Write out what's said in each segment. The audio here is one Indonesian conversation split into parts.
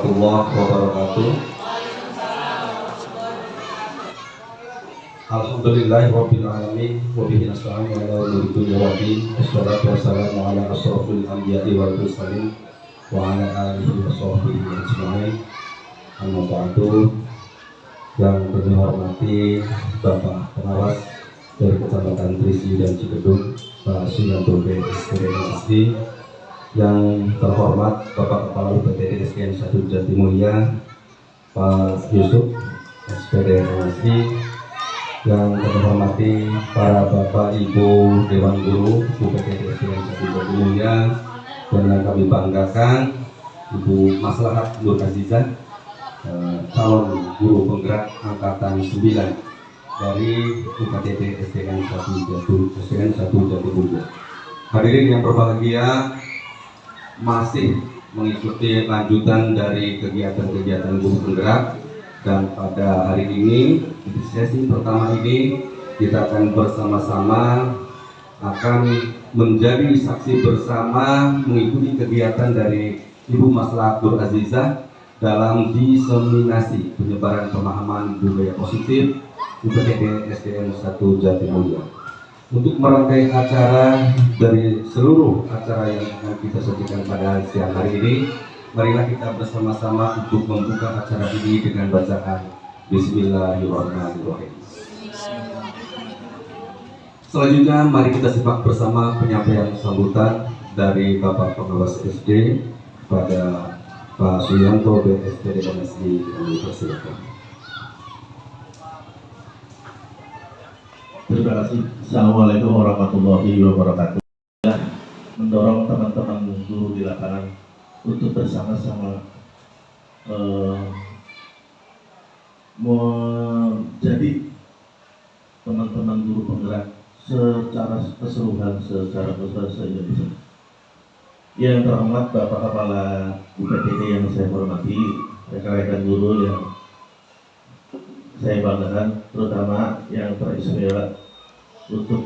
warahmatullahi wabarakatuh. Alhamdulillahirabbil alamin wa bihi nasta'inu ala umuri dunya wa din. Wassalatu wassalamu ala asyrofil anbiya'i wal mursalin wa ala alihi wa sahbihi ajma'in. Amma ba'du. Yang kami hormati Bapak Pengawas dari Kecamatan Trisi dan Cikedung, Pak Suyanto SPDMSI, yang terhormat Bapak Kepala UPT SDN 1 Jatimulya, Pak Yusuf SPDMSI, yang kami hormati para Bapak Ibu Dewan Guru UPT SDN 1 Jatimulya, dan yang kami banggakan Ibu Maslahat Nur Azizah, calon guru penggerak angkatan 9 dari UPT SDN 1 Jatimulya. Hadirin yang berbahagia, masih mengikuti lanjutan dari kegiatan-kegiatan guru penggerak, dan pada hari ini di sesi pertama ini kita akan bersama-sama akan menjadi saksi bersama mengikuti kegiatan dari Ibu Maslahat Nur Azizah dalam diseminasi penyebaran pemahaman budaya positif UPT SDN 1 Jatimulya. Untuk merangkai acara dari seluruh acara yang akan kita sajikan pada siang hari ini, marilah kita bersama-sama untuk membuka acara ini dengan bacaan Bismillahirrahmanirrahim. Selanjutnya mari kita simak bersama penyampaian sambutan dari Bapak Pengawas SD kepada Pak Suyanto SPDMSI. Kami persilakan. Terima kasih. Assalamualaikum warahmatullahi wabarakatuh. Mendorong teman-teman guru di lapangan untuk bersama-sama menjadi teman-teman guru penggerak secara keseluruhan, secara besar saja bisa. Yang terhormat Bapak Kepala UPTD yang saya hormati, rekan-rekan guru yang saya banggakan, terutama yang teristimewa untuk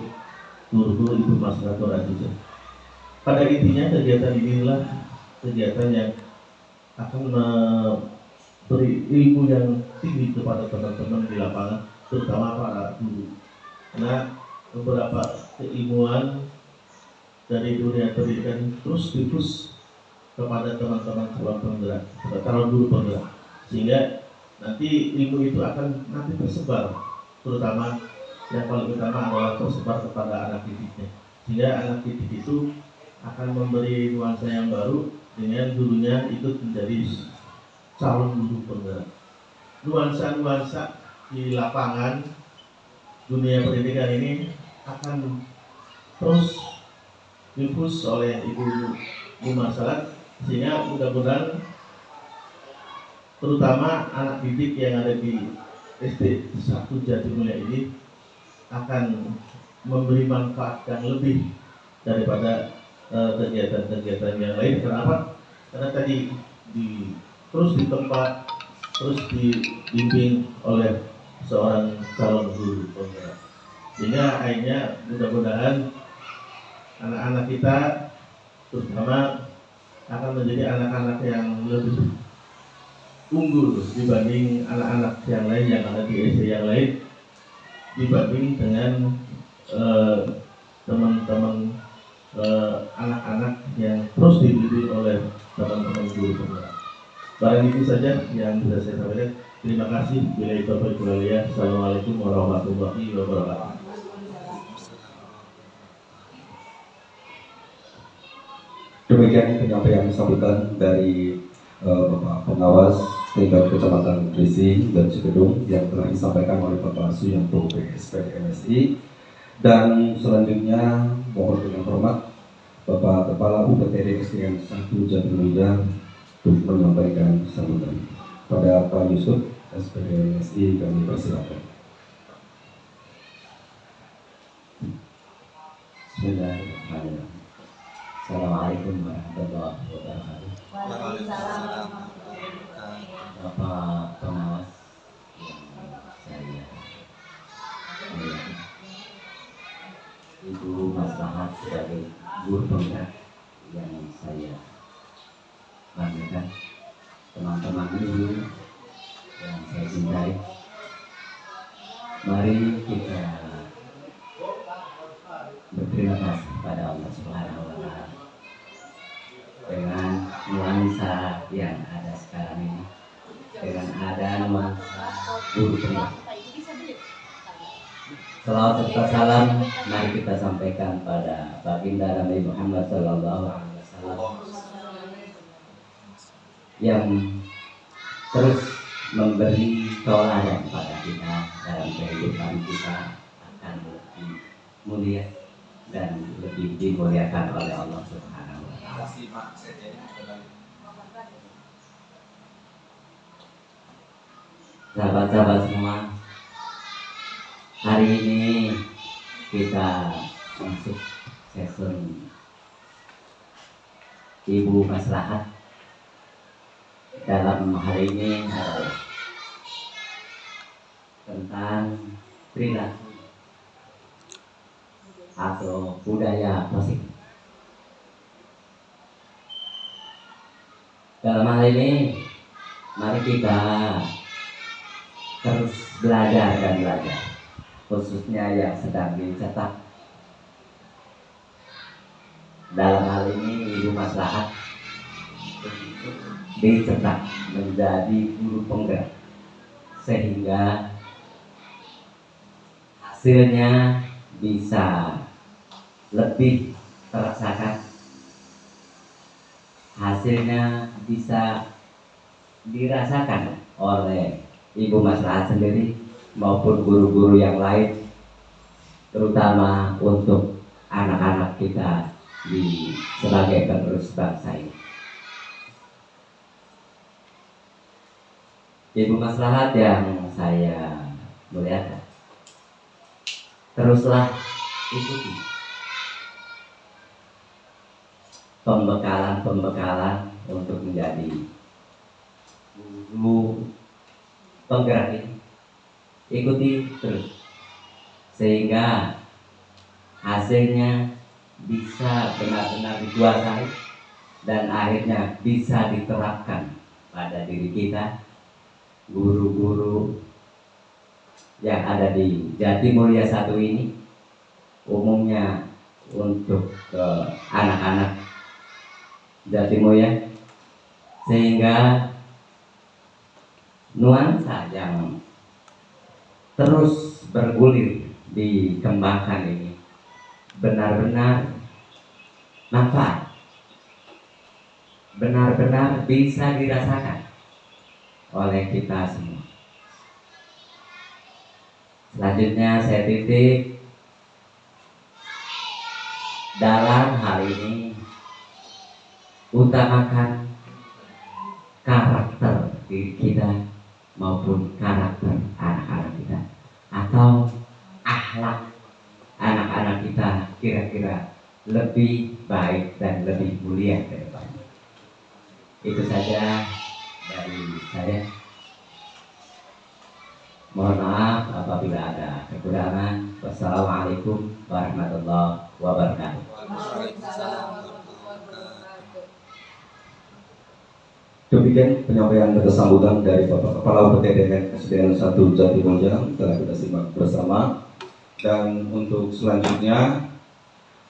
guru-guru Ibu Maslahat Nur Azizah. Pada intinya kegiatan inilah kegiatan yang akan memberi ilmu yang tinggi kepada teman-teman di lapangan, terutama para guru. Karena beberapa keilmuan dari dunia pendidikan terus difus kepada teman-teman calon penggerak, calon guru penggerak, sehingga nanti ilmu itu akan nanti tersebar, terutama yang paling utama adalah tersebar kepada anak didiknya, sehingga anak didik itu akan memberi nuansa yang baru dengan gurunya ikut menjadi calon guru penggerak. Nuansa-nuansa di lapangan dunia pendidikan ini akan terus difus oleh Ibu Maslahat, sehingga mudah-mudahan terutama anak didik yang ada di SD 1 Jatimulya ini akan memberi manfaat yang lebih daripada kegiatan-kegiatan yang lain. Kenapa? Karena tadi terus ditempa, terus dibimbing oleh seorang calon guru penggerak, sehingga akhirnya mudah-mudahan anak-anak kita terutama akan menjadi anak-anak yang lebih unggul dibanding anak-anak yang lain yang ada di SD yang lain, dibanding dengan teman-teman anak-anak yang terus dibimbing oleh teman-teman guru penggerak. Barang itu saja yang bisa saya sampaikan. Terima kasih. Bila itu berkualiah. Assalamualaikum warahmatullahi wabarakatuh. Demikian penyampaian sambutan dari Bapak Pengawas tingkat Kecamatan Trisi dan Cikedung yang telah disampaikan oleh Bapak Suyanto SPDMSI. Dan selanjutnya mohon dengan hormat Bapak Kepala UPTD SDN 1 Jatimulya untuk menyampaikan sambutan. Pada Pak Yusuf SPDMSI kami persilakan. Bismillahirrahmanirrahim. Assalamualaikum warahmatullahi wabarakatuh. Waalaikumsalam. Bapak Pengawas yang saya hormati, Ibu Maslahat sebagai guru penggerak yang saya banggakan, teman-teman guru yang saya cintai, mari kita berterima kasih pada Allah Subhanahu wa Ta'ala dengan nuansa yang ada sekarang ini, dengan ada nuansa guru tengah. Salawat serta salam mari kita sampaikan pada baginda Nabi Muhammad Sallallahu Alaihi Wasallam yang terus memberi tauladan pada kita dalam kehidupan kita akan lebih mulia dan lebih dimuliakan oleh Allah Subhanahu wa Ta'ala. Sahabat-sahabat semua, hari ini kita masuk session Ibu Maslahat. Dalam hari ini adalah tentang perilaku atau budaya positif. Dalam hal ini mari kita terus belajar dan belajar, khususnya yang sedang dicetak. Dalam hal ini Ibu Maslahat dicetak menjadi guru penggerak sehingga hasilnya bisa lebih terrasakan, hasilnya bisa dirasakan oleh Ibu Maslahat sendiri maupun guru-guru yang lain, terutama untuk anak-anak kita sebagai penerus bangsa ini. Ibu Maslahat yang saya muliakan, teruslah ikuti pembekalan untuk menjadi guru penggerak ini. Ikuti terus sehingga hasilnya bisa benar-benar dikuasai dan akhirnya bisa diterapkan pada diri kita, guru-guru yang ada di Jatimulya 1 ini, umumnya untuk anak-anak Jatimulya, sehingga nuansa yang terus bergulir dikembangkan ini benar-benar manfaat, benar-benar bisa dirasakan oleh kita semua. Selanjutnya saya titip dalam hal ini utamakan karakter diri kita maupun karakter anak-anak kita atau akhlak anak-anak kita kira-kira lebih baik dan lebih mulia ke depan. Itu saja dari saya. Mohon maaf apabila ada kekurangan. Wassalamualaikum warahmatullahi wabarakatuh. Demikian penyampaian kata sambutan dari Bapak Kepala UPTDN SDN 1 Jatimulya telah kita simak bersama. Dan untuk selanjutnya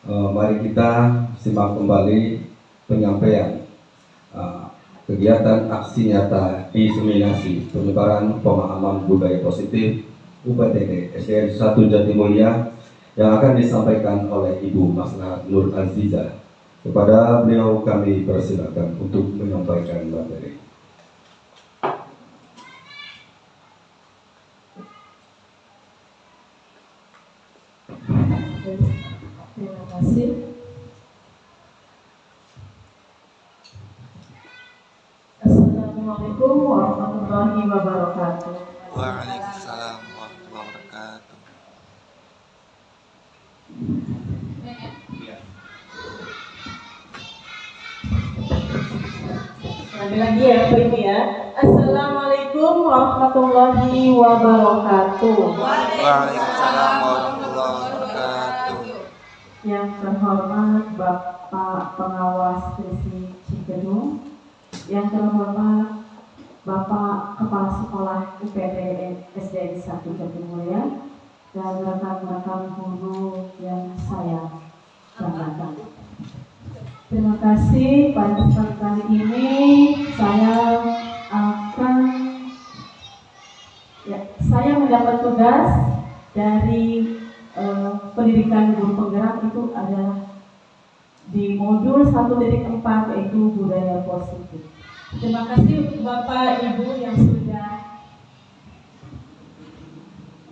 mari kita simak kembali penyampaian kegiatan aksi nyata diseminasi penyebaran pemahaman budaya positif UPTD SDN 1 Jatimulya yang akan disampaikan oleh Ibu Maslahat Nur Azizah. Kepada beliau kami persilakan untuk menyampaikan materi. Terima kasih. Assalamualaikum warahmatullahi wabarakatuh. Waalaikumsalam warahmatullahi wabarakatuh. Lagi ya, Ibu ya. Assalamualaikum warahmatullahi wabarakatuh. Waalaikumsalam warahmatullahi wabarakatuh. Yang terhormat Bapak Pengawas Trisi Cikedung, yang terhormat Bapak Kepala Sekolah UPT SDN 1 Jatimulya, dan rekan-rekan guru yang saya banggakan. Terima kasih. Pada kesempatan kali ini saya mendapat tugas dari pendidikan guru penggerak, itu adalah di modul 1.4, yaitu budaya positif. Terima kasih untuk Bapak Ibu yang sudah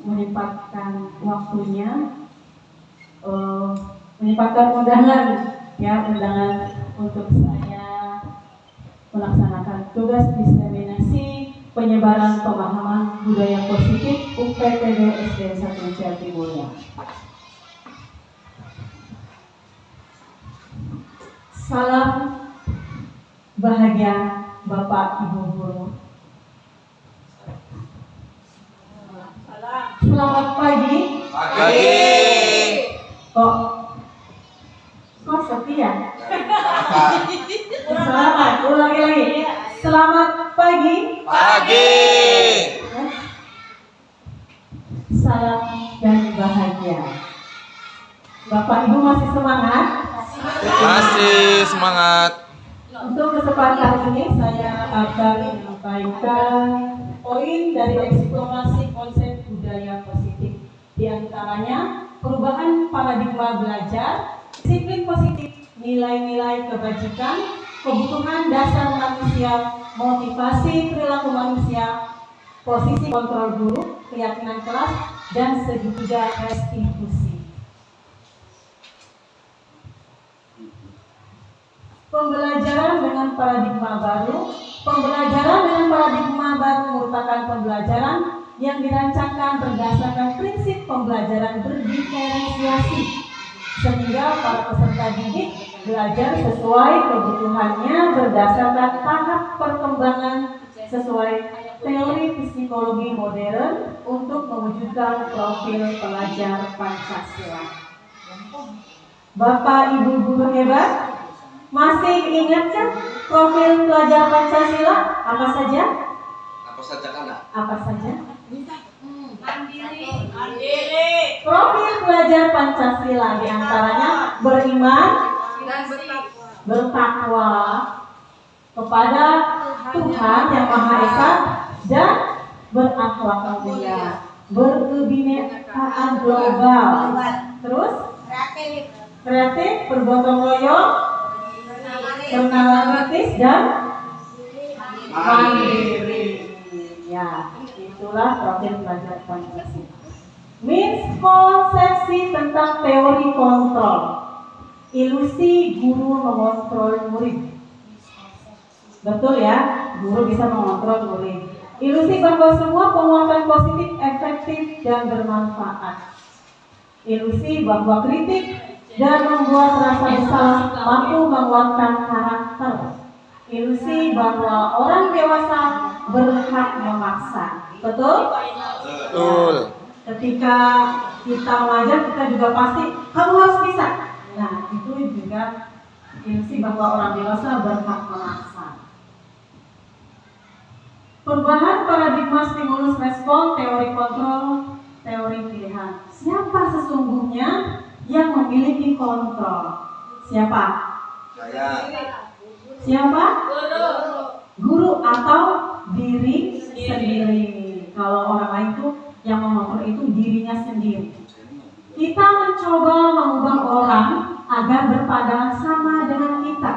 menyempatkan waktunya, menyempatkan undangan untuk saya melaksanakan tugas diseminasi penyebaran pemahaman budaya positif UPTD SDN 1 Jatimulya. Salam bahagia Bapak Ibu guru. Selamat pagi. Kok sepi ya? Selamat, ulangi lagi. Selamat pagi. Salam dan bahagia. Bapak Ibu masih semangat? Masih semangat. Untuk kesempatan ini saya akan menyampaikan poin dari eksplorasi konsep budaya positif. Di antaranya perubahan paradigma belajar, disiplin positif, nilai-nilai kebajikan, kebutuhan dasar manusia, motivasi perilaku manusia, posisi kontrol guru, keyakinan kelas, dan segitiga restitusi. Pembelajaran dengan paradigma baru. Pembelajaran dengan paradigma baru merupakan pembelajaran yang dirancangkan berdasarkan prinsip pembelajaran berdiferensiasi, sehingga para peserta didik belajar sesuai kebutuhannya berdasarkan tahap perkembangan sesuai teori psikologi modern untuk mewujudkan profil pelajar Pancasila. Bapak Ibu guru hebat, masih ingatkah profil pelajar Pancasila apa saja? Apa saja? Mandiri. Profil pelajar Pancasila diantaranya beriman, bertakwa kepada Tuhan Yang Maha Esa, dan berakhlak mulia, berkebinekaan global, terus kreatif, bergotong royong, kenalan kritis, dan mandiri. Ya, itulah profil pelajar Pancasila. Miskonsepsi tentang teori kontrol. Ilusi guru mengontrol murid. Betul ya, guru bisa mengontrol murid. Ilusi bahwa semua penguatan positif efektif dan bermanfaat. Ilusi bahwa kritik dan membuat rasa bersalah mampu menguatkan karakter. Ilusi bahwa orang dewasa berhak memaksa. Betul? Betul. Ketika kita mengajar, kita juga pasti kamu harus bisa. Nah, itu juga ilusi bahwa orang dewasa berhak memaksa. Perubahan paradigma stimulus respon, teori kontrol, teori pilihan. Siapa sesungguhnya yang memiliki kontrol? Siapa? Saya. Siapa? Guru atau diri sendiri. Kalau orang lain tuh yang mengontrol itu dirinya sendiri. Kita mencoba mengubah orang agar berpandangan sama dengan kita.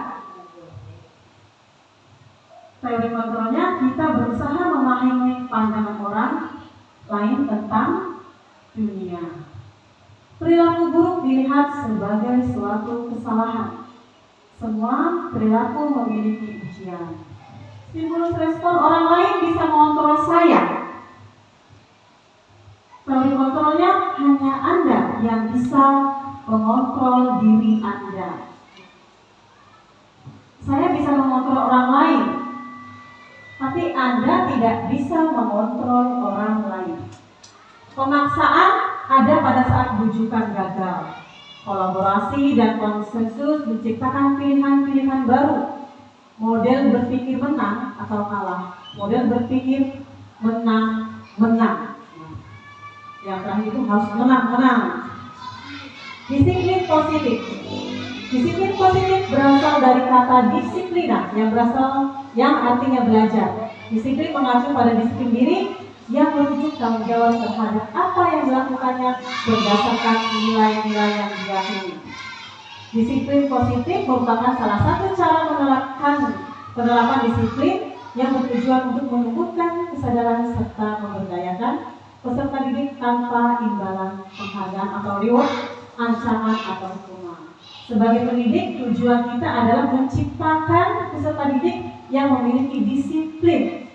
Teori kontrolnya, kita berusaha memahami pandangan orang lain tentang dunia. Perilaku buruk dilihat sebagai suatu kesalahan. Semua perilaku memiliki ujian. Stimulus respon, orang lain bisa mengontrol saya. Teori kontrolnya, hanya Anda yang bisa mengontrol diri Anda. Saya bisa mengontrol orang lain, tapi Anda tidak bisa mengontrol orang lain. Pemaksaan ada pada saat rujukan gagal. Kolaborasi dan konsensus menciptakan pilihan-pilihan baru. model berpikir menang atau kalah, model berpikir menang. Nah, yang terakhir itu harus menang. Disiplin positif. Disiplin positif berasal dari kata disiplina yang artinya belajar. Disiplin mengacu pada disiplin diri yang merujuk tanggung jawab terhadap apa yang dilakukannya berdasarkan nilai-nilai yang diyakini. Disiplin positif merupakan salah satu cara penerapan disiplin yang bertujuan untuk menumbuhkan kesadaran serta memberdayakan peserta didik tanpa imbalan penghargaan atau reward, ancaman atau hukuman. Sebagai pendidik, tujuan kita adalah menciptakan peserta didik yang memiliki disiplin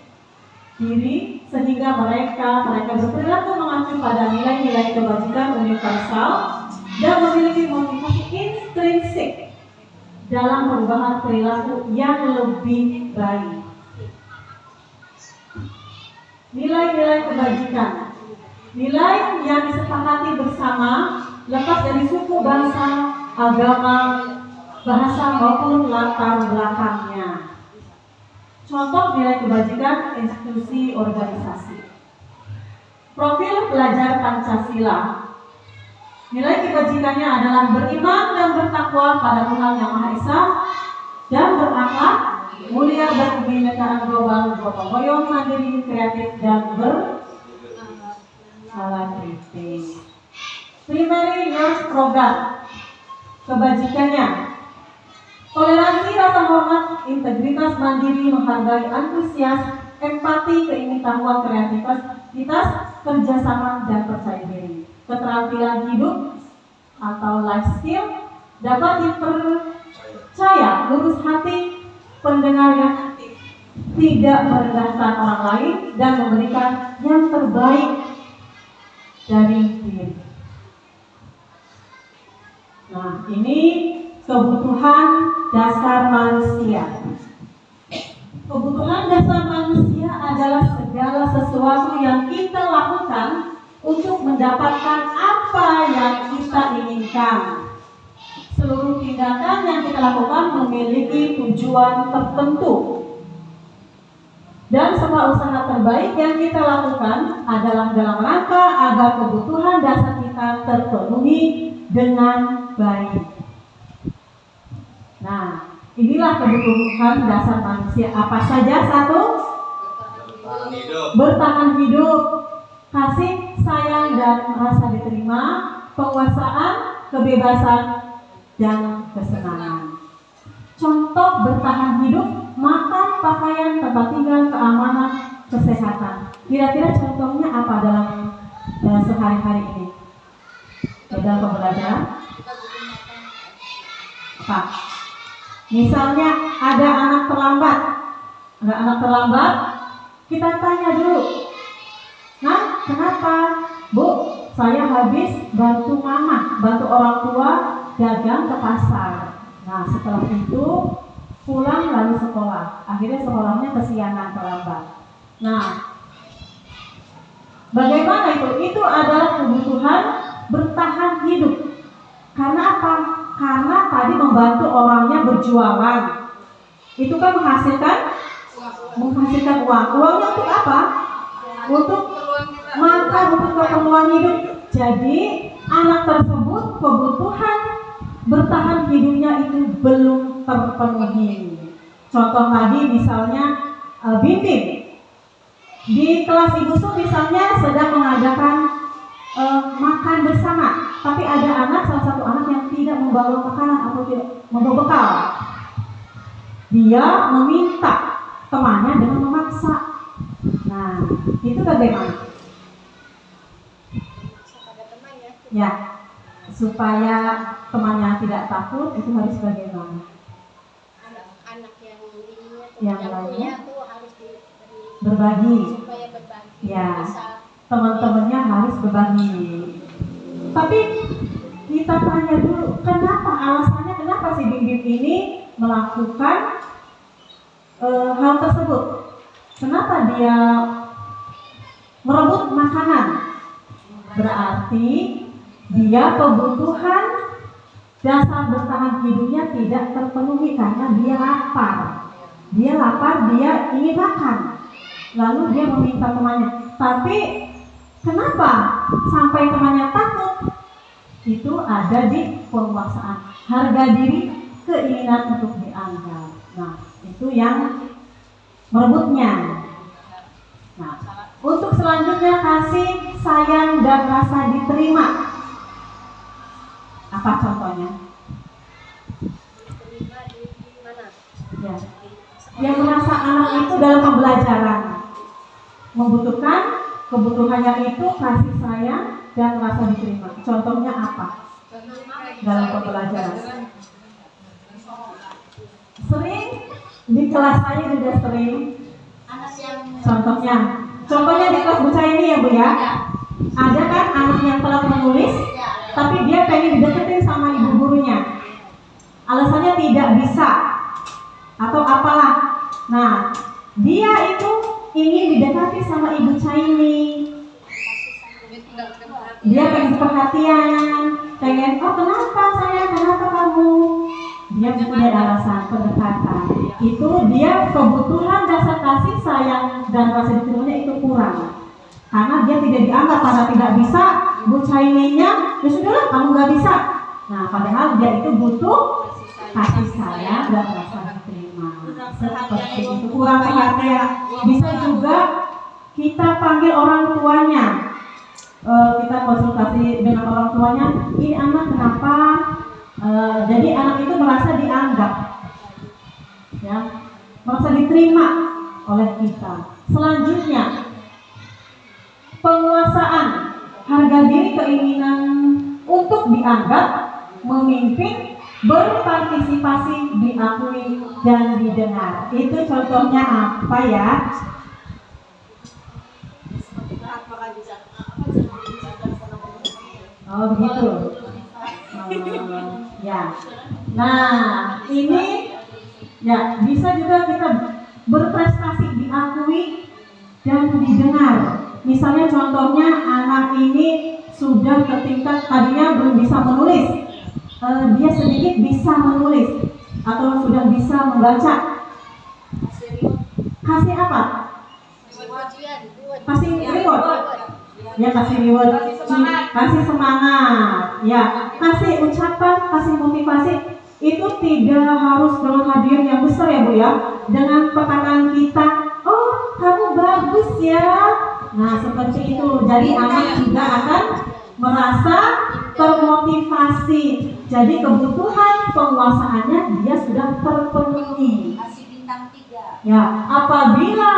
diri sehingga mereka berperilaku mengacu pada nilai-nilai kebajikan universal dan memiliki motivasi intrinsik dalam perubahan perilaku yang lebih baik. Nilai-nilai kebajikan, nilai yang disepakati bersama lepas dari suku, bangsa, agama, bahasa maupun latar belakangnya. Contoh nilai kebajikan institusi organisasi. Profil pelajar Pancasila. Nilai kebajikannya adalah beriman dan bertakwa pada Tuhan Yang Maha Esa dan berakhlak mulia, berkebinekaan global, gotong royong, mandiri, kreatif, dan bersalah kritis. Primary Years Program. Kebajikannya toleransi, rasa hormat, integritas, mandiri, menghargai, antusias, empati, keingin-tahuan, kreativitas, kerjasama, dan percaya diri. Keterampilan hidup atau life skill dapat dipercaya, lurus hati, pendengar yang aktif, tidak merendahkan orang lain, dan memberikan yang terbaik dari diri. Nah, ini kebutuhan dasar manusia. Kebutuhan dasar manusia adalah segala sesuatu yang kita lakukan untuk mendapatkan apa yang kita inginkan. Seluruh tindakan yang kita lakukan memiliki tujuan tertentu. Dan semua usaha terbaik yang kita lakukan adalah dalam rangka agar kebutuhan dasar kita terpenuhi dengan baik. Nah, inilah kebutuhan dasar manusia. Apa saja? Satu, bertahan hidup, kasih, sayang, dan rasa diterima, penguasaan, kebebasan, dan kesenangan. Contoh bertahan hidup: makan, pakaian, tempat tinggal, keamanan, kesehatan. Kira-kira contohnya apa dalam sehari-hari ini? Dalam pembelajaran? Apa? Misalnya ada anak terlambat, kita tanya dulu, "Nah, kenapa? Bu, saya habis bantu orang tua dagang ke pasar." Nah, setelah itu pulang lalu sekolah. Akhirnya sekolahnya kesiangan, terlambat. Nah, bagaimana itu? Itu adalah kebutuhan bertahan hidup. Karena apa? Karena tadi membantu orangnya berjualan. Itu kan menghasilkan uang. Uangnya untuk apa? Untuk makan, untuk keperluan hidup. Jadi anak tersebut kebutuhan bertahan hidupnya itu belum terpenuhi. Contoh tadi misalnya Bimbing di kelas Ibu Su misalnya sedang mengadakan makan bersama, tapi ada salah satu anak yang tidak membawa makanan atau tidak membawa bekal. Dia meminta temannya dengan memaksa. Nah, itu bagaimana? Ya, supaya temannya tidak takut, itu harus bagaimana? Anak-anak yang lainnya tuh harus berbagi. supaya berbagi. Ya, Bisa teman-temannya harus berbagi. Tapi kita tanya dulu, alasannya kenapa si Bim ini melakukan hal tersebut? Kenapa dia merebut makanan? Berarti dia kebutuhan dasar bertahan hidupnya tidak terpenuhi karena dia lapar. Dia lapar, dia ingin makan. Lalu dia meminta temannya. Tapi kenapa sampai temannya takut? Itu ada di penguasaan. Harga diri, keinginan untuk dianggap. Nah, itu yang merebutnya. Nah, untuk selanjutnya kasih, sayang, dan rasa diterima. Apa contohnya? Ya. Yang merasa anak itu dalam pembelajaran membutuhkan kebutuhannya itu kasih sayang dan rasa diterima. Contohnya apa? Dalam pembelajaran. Sering di kelas saya juga sering. Contohnya di kelas Bu ini ya Bu ya. Ada kan anak yang telah menulis, tapi dia pengen dideketin sama ibu gurunya. Alasannya tidak bisa atau apalah. Nah, dia itu ingin didekati sama ibu ini. Dia pengen perhatian, pengen, oh kenapa saya, kenapa kamu? Dia punya alasan pendekatan. Itu dia kebutuhan dasar kasih sayang dan rasa diterimanya itu kurang. Karena dia tidak dianggap karena tidak bisa, Bu Caininya, ya sudahlah kamu nggak bisa. Nah, padahal dia itu butuh kasih sayang dan rasa diterima. Seperti itu, kurang perhatian. Bisa juga kita panggil orang tuanya. Kita konsultasi dengan orang tuanya, ini anak kenapa? Jadi anak itu merasa dianggap, ya, merasa diterima oleh kita. Selanjutnya, penguasaan, harga diri, keinginan untuk dianggap, memimpin, berpartisipasi, diakui dan didengar. Itu contohnya apa ya? Oh begitu. Ya. Nah, ini ya bisa juga kita berprestasi, diakui dan didengar. Misalnya contohnya anak ini sudah ke tingkat tadinya belum bisa menulis, dia sedikit bisa menulis atau sudah bisa membaca. Kasih apa? Kasih reward. Ya, kasih reward, kasih semangat, ya, kasih ucapan, kasih motivasi. Itu tidak harus dengan hadiah yang besar ya Bu ya, dengan perkataan kita, oh kamu bagus ya. Nah seperti itu, jadi anak juga akan merasa termotivasi. Jadi kebutuhan penguasaannya dia sudah terpenuhi. Kasih bintang 3. Ya, apabila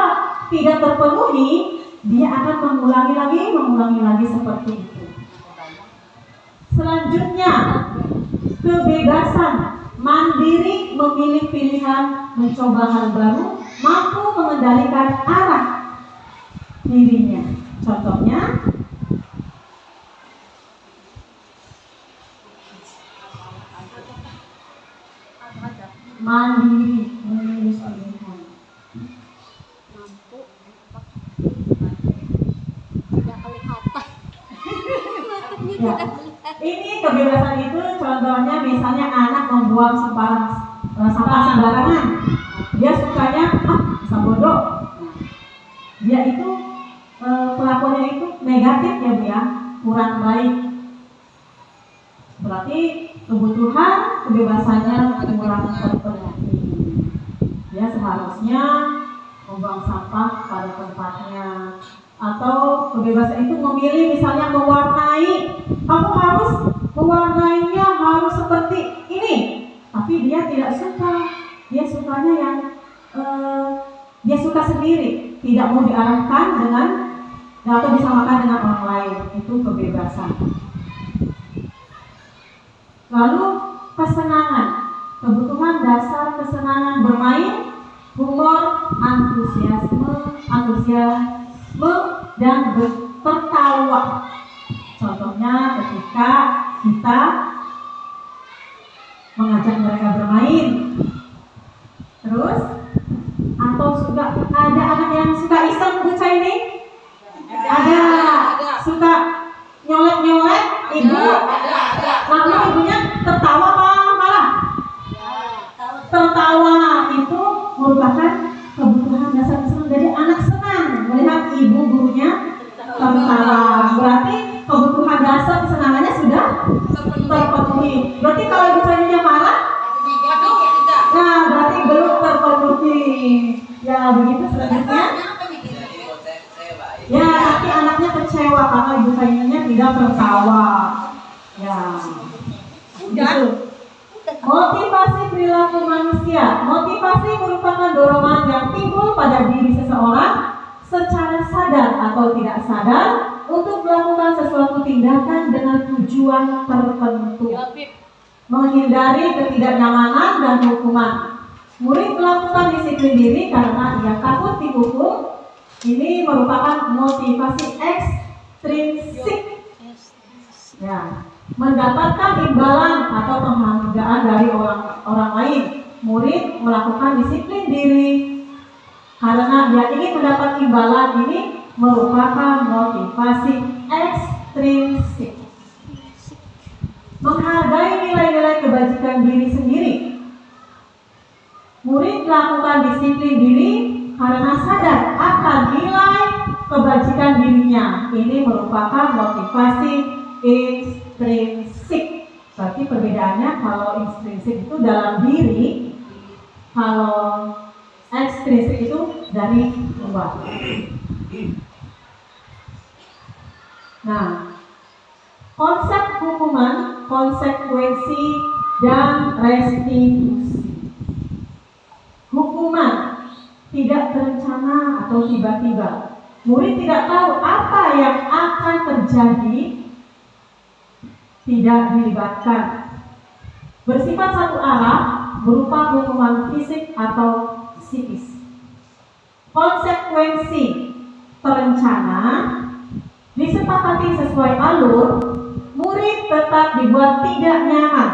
tidak terpenuhi, dia akan mengulangi lagi seperti itu. Selanjutnya, kebebasan, mandiri, memilih pilihan, mencoba hal baru, mampu mengendalikan arah dirinya. Contohnya, mandiri, memilih pilihan. Ya. Ini kebebasan itu contohnya misalnya anak membuang sampah sembarangan. Dia sukanya bodoh. Dia itu pelakuannya itu negatif ya Bu ya, kurang baik. Berarti kebutuhan kebebasannya kurang terpenuhi. Dia seharusnya membuang sampah pada tempatnya. Atau kebebasan itu memilih misalnya mewarnai, kamu harus mewarnainya harus seperti ini, tapi dia tidak suka, dia sukanya yang dia suka sendiri, tidak mau diarahkan dengan atau disamakan dengan orang lain. Itu kebebasan. Lalu kesenangan, kebutuhan dasar kesenangan, bermain, humor, antusiasme dan tertawa. Contohnya ketika kita mengajak mereka bermain. Terus atau suka ada anak yang suka iseng Bu ini? Ada. Suka nyolek ibu. Lalu ibunya tertawa apa marah? Tertawa itu merupakan Ya begitu selanjutnya. Ya tapi anaknya kecewa karena ibu kayunya tidak tertawa. Ya. Begitu. Motivasi perilaku manusia. Motivasi merupakan dorongan yang timbul pada diri seseorang secara sadar atau tidak sadar untuk melakukan sesuatu tindakan dengan tujuan tertentu, menghindari ketidaknyamanan dan hukuman. Murid melakukan disiplin diri karena ia takut dihukum. Ini merupakan motivasi ekstrinsik. Ya, mendapatkan imbalan atau penghargaan dari orang lain. Murid melakukan disiplin diri karena dia ingin mendapat imbalan. Ini merupakan motivasi ekstrinsik. Menghargai nilai-nilai kebajikan diri sendiri. Murid melakukan disiplin diri karena sadar akan nilai kebajikan dirinya. Ini merupakan motivasi intrinsik. Berarti perbedaannya, kalau intrinsik itu dalam diri, kalau ekstrinsik itu dari luar. Nah, konsep hukuman, konsekuensi, dan restitusi. Hukuman tidak terencana atau tiba-tiba. Murid tidak tahu apa yang akan terjadi, tidak dilibatkan. Bersifat satu arah, berupa hukuman fisik atau psikis. Konsekuensi terencana, disepakati sesuai alur, murid tetap dibuat tidak nyaman.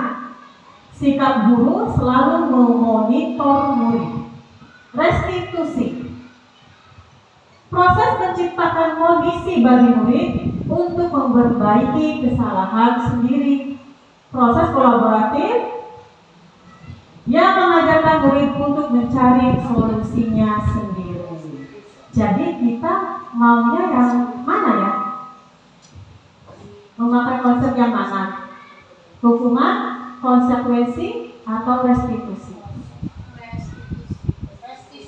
Sikap guru selalu memonitor murid. Restitusi, proses menciptakan kondisi bagi murid untuk memperbaiki kesalahan sendiri. Proses kolaboratif yang mengajarkan murid untuk mencari solusinya sendiri. Jadi kita maunya yang mana ya? Memakai konsep yang mana? Hukuman, konsekuensi, atau restitusi?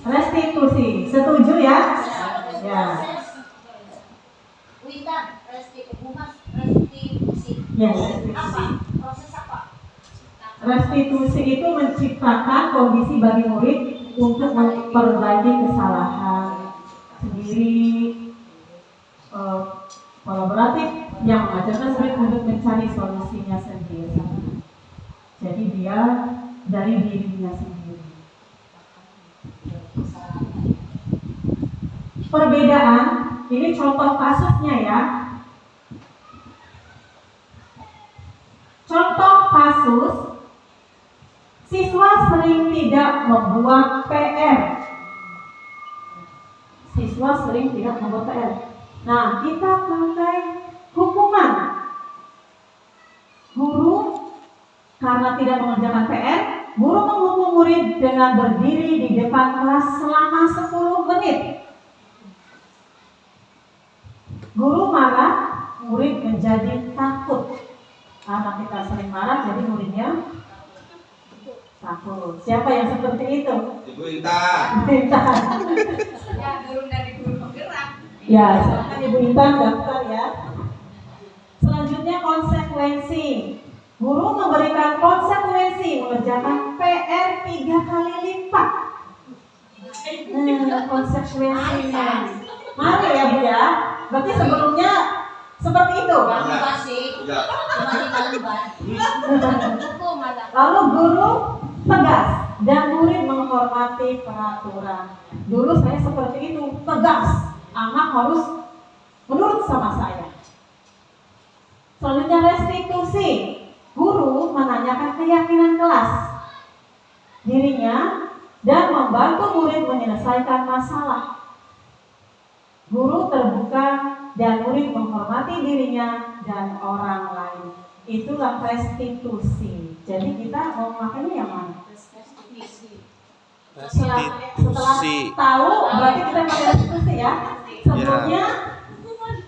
Restitusi. Setuju ya? Ya. Ya, restitusi. Restitusi itu menciptakan kondisi bagi murid untuk memperbaiki kesalahan sendiri. Kolaboratif yang mengajarkan murid untuk mencari solusinya sendiri. Jadi dia dari dirinya sendiri. Perbedaan, ini contoh kasusnya ya. Contoh kasus, siswa sering tidak membuat PR. Siswa sering tidak membuat PR. Nah, kita pakai hukuman. Guru karena tidak mengerjakan PR, guru menghukum murid dengan berdiri di depan kelas selama 10 menit. Guru marah, murid menjadi takut. Karena kita sering marah, jadi muridnya takut. Siapa yang seperti itu? Ibu Intan. Ya, guru dari guru penggerak. Ya, silakan Ibu Intan daftar ya. Selanjutnya konsekuensi. Guru memberikan konsekuensi mengerjakan PR 3 kali lipat. Konsekuensinya. Mari ya Bu ya. Berarti sebelumnya seperti itu. Lalu guru tegas dan murid menghormati peraturan. Dulu saya seperti itu, tegas. Anak harus menurut sama saya. Selanjutnya restitusi. Guru menanyakan keyakinan kelas dirinya dan membantu murid menyelesaikan masalah. Guru terbuka dan murid menghormati dirinya dan orang lain. Itulah restitusi. Jadi kita mau makanya yang mana? Setelah tahu berarti kita pakai restitusi ya. Sebelumnya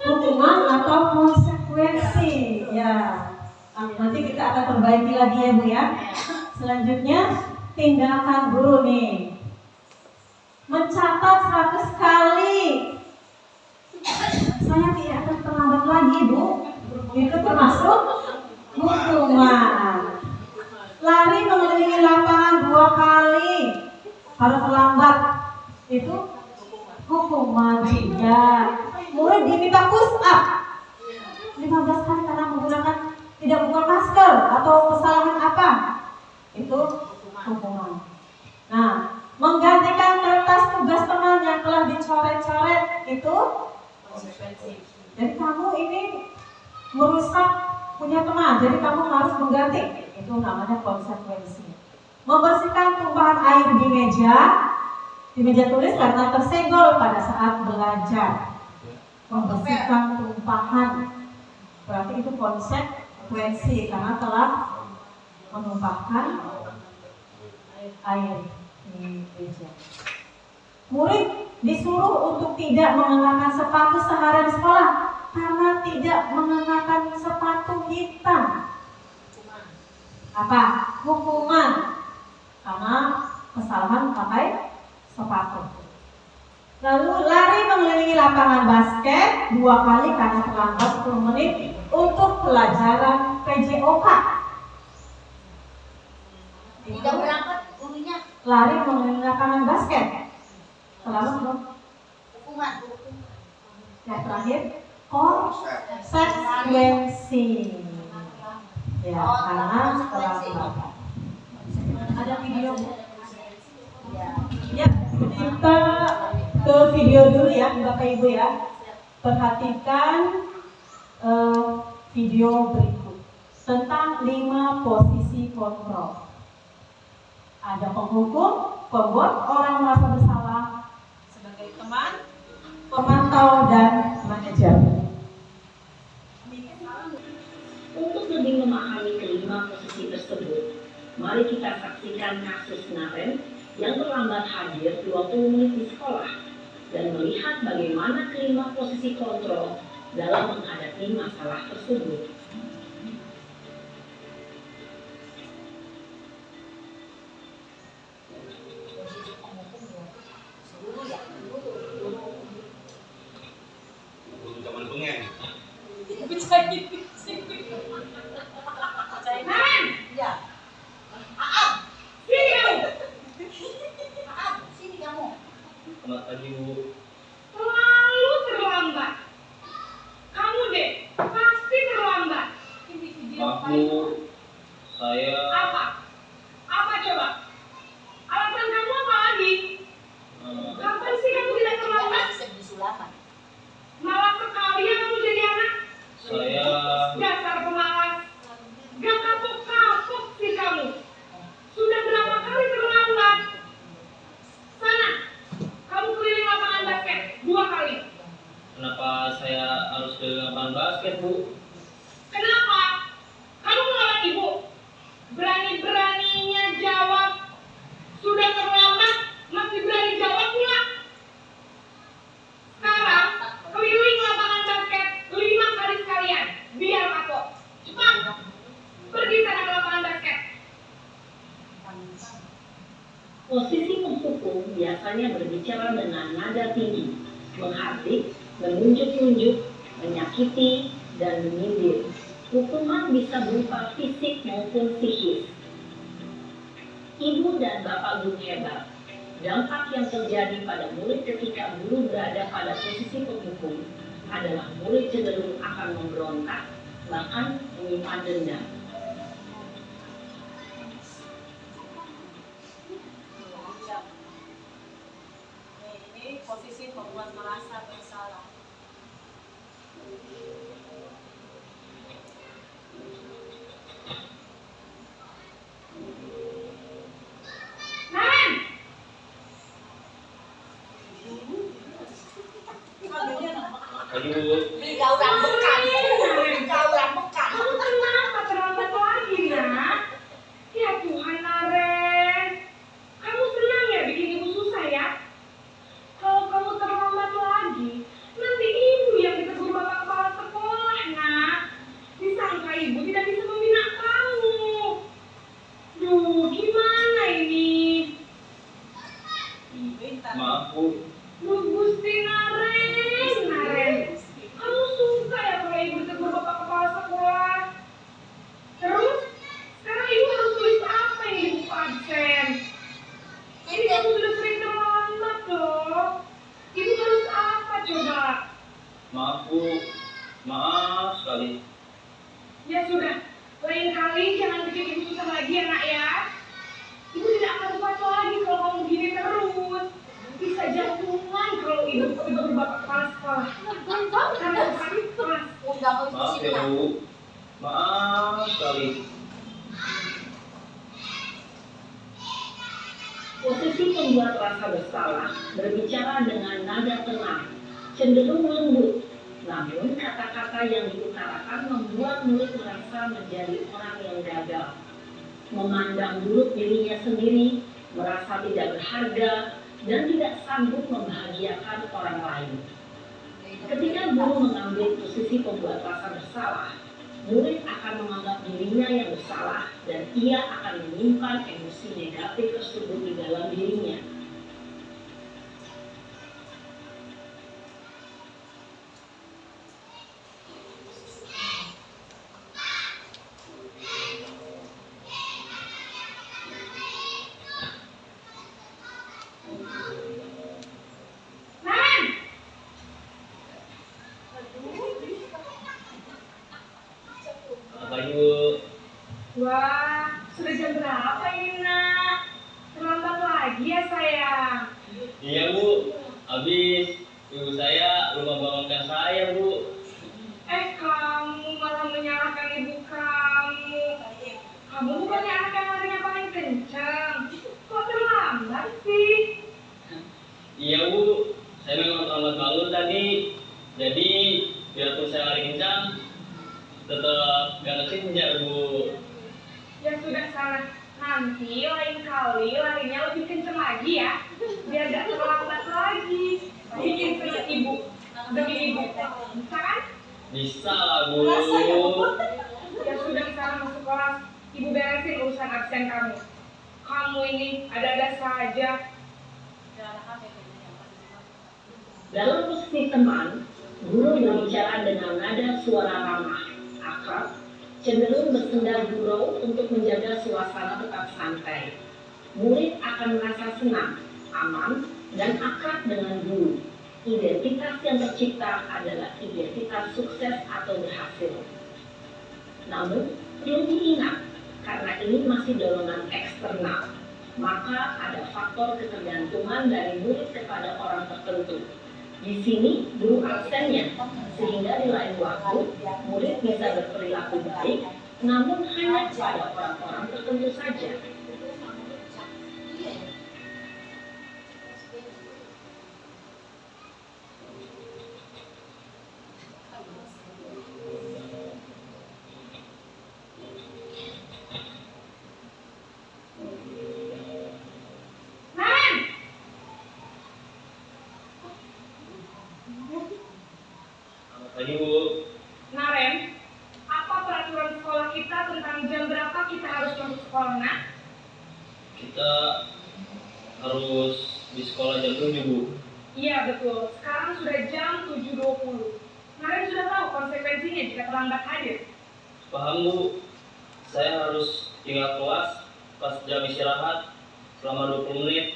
hukuman atau konsekuensi ya. Nanti kita akan perbaiki lagi ya Bu ya. Selanjutnya tindakan guru nih. mencatat 100 kali. Saya tidak akan terlambat lagi, Bu. Itu termasuk hukuman. Lari mengelilingi lapangan 2 kali. Kalau terlambat itu hukuman juga. Murid diminta push up 15 kali karena menggunakan tidak menggunakan masker atau kesalahan apa. Itu hukuman. Nah, menggantikan kertas tugas teman yang telah dicoret-coret itu konsekuensi. Jadi kamu ini merusak punya teman, jadi kamu harus mengganti. Itu namanya konsekuensi. Membersihkan tumpahan air di meja tulis karena tersenggol pada saat belajar. Membersihkan tumpahan, berarti itu konsekuensi karena telah menumpahkan air di meja. Murid disuruh untuk tidak mengenakan sepatu sehari di sekolah karena tidak mengenakan sepatu hitam. Apa? Hukuman karena kesalahan pakai sepatu. Lalu lari mengelilingi lapangan basket 2 kali karena terlambat 10 menit untuk pelajaran PJOK. Tidak berangkat gurunya. Lari mengelilingi lapangan basket. Terlambat belum? Hukuman. Yang terakhir konsekuensi. Ya, karena terlambat. Ada video, Bu? Ya, kita ke video dulu ya, Bapak Ibu ya. Perhatikan video berikut tentang 5 posisi kontrol. Ada penghukum, pembuat orang merasa bersalah sebagai teman, pemantau dan manajer. Untuk lebih memahami kelima posisi tersebut, mari kita saksikan kasus Naren yang terlambat hadir 20 menit di sekolah dan melihat bagaimana kelima posisi kontrol dalam menghadapi masalah tersebut. Selamat pagi, Bu. Selalu terlambat. Kamu deh, pasti terlambat. Maaf, Bu. Saya Apa? Apa coba? Alasan kamu apa lagi? Kapan sih kamu tidak terlambat? Malas sekali ya kamu jadi anak. saya Dasar pemalas. Gak kapok-kapok sih kamu. Sudah berapa kali terlambat? Sana, kamu keliling lapangan basket 2 kali. kenapa saya harus ke lapangan basket, Bu? Kenapa? Kamu melawan ibu. Berani-beraninya jawab. Sudah terlambat, masih berani jawab pula. Sekarang, keliling lapangan basket 5 kali sekalian. Biar kapok. Cepat. Pergi sana ke lapangan basket. Posisi penghukum biasanya berbicara dengan nada tinggi, menghardik, menunjuk-nunjuk, menyakiti, dan menyindir. Hukuman bisa berupa fisik maupun psikis. Ibu dan bapak guru hebat. Dampak yang terjadi pada murid ketika guru berada pada posisi penghukum adalah murid cenderung akan memberontak, bahkan menyimpan dendam. Ini posisi membuat merasa bersalah. Naren! Pagi, Bu. Kau rambukan. Kamu kenapa terlambat lagi, nak? Ya Tuhan, Naren. Kamu senang ya bikin ibu susah ya? Kalau kamu terlambat Maaf Bu. Lu Gusti Naren. Kamu suka ya kalau ibu ditegur bapak kepala sekolah? Terus, sekarang ibu harus tulis apa yang di buku absen? Ini kamu sudah sering terlambat loh. Ibu harus apa coba? Maaf Bu. Maaf sekali. Ya sudah, lain kali jangan bikin ibu susah lagi ya nak ya. Ibu tidak akan kuat lagi kalau kamu begini terus. Bisa jantungan kalau ibu ditegur bapak kepala sekolah. Karena bukan kelas. Maaf ya Bu. Maaf sekali. Posisi pembuat rasa bersalah berbicara dengan nada tenang, cenderung lembut. Namun kata-kata yang diutarakan membuat murid merasa menjadi orang yang gagal. Memandang buruk dirinya sendiri, merasa tidak berharga, dan tidak sanggup membahagiakan orang lain. Ketika guru mengambil posisi pembuat rasa bersalah, murid akan menganggap dirinya yang bersalah dan ia akan menyimpan emosi negatif tersebut di dalam dirinya. Apa Bu? Wah, sudah jam berapa ini nak? Terlambat lagi ya sayang. Iya Bu. Habis ibu saya lupa bangunkan saya Bu. Kamu malah menyalahkan ibu kamu. Kamu bukannya anak yang larinya paling kencang. Kok terlambat sih? Iya Bu. Saya memang terlambat bangun tadi. Jadi biarpun saya lari kencang, tetap gak kesenja Bu. Ya sudah sana. Nanti lain kali larinya lebih kencang lagi ya. Biar gak terlambat lagi. Bikin senang ibu. Demi ibu. Bisa kan? Bisa lah Bu. Ya sudah sana masuk kelas. Ibu beresin urusan absen kamu. Kamu ini ada-ada saja. Dalam posisi teman, guru berbicara dengan nada suara ramah, akrab, cenderung bersenda gurau untuk menjaga suasana tetap santai. Murid akan merasa senang, aman, dan akrab dengan guru. Identitas yang tercipta adalah identitas sukses atau berhasil. Namun, perlu diingat, karena ini masih dorongan eksternal, maka ada faktor ketergantungan dari murid kepada orang tertentu. Di sini, guru absennya, sehingga di lain waktu, murid bisa berperilaku baik, namun hanya pada orang-orang tertentu saja. Pagi Bu. Naren, apa peraturan sekolah kita tentang jam berapa kita harus masuk sekolah nak? Kita harus di sekolah jam 7 Bu. Iya betul, sekarang sudah jam 7.20. Naren sudah tahu konsekuensinya jika terlambat hadir. Paham Bu. Saya harus tinggal kelas pas jam istirahat selama 20 menit.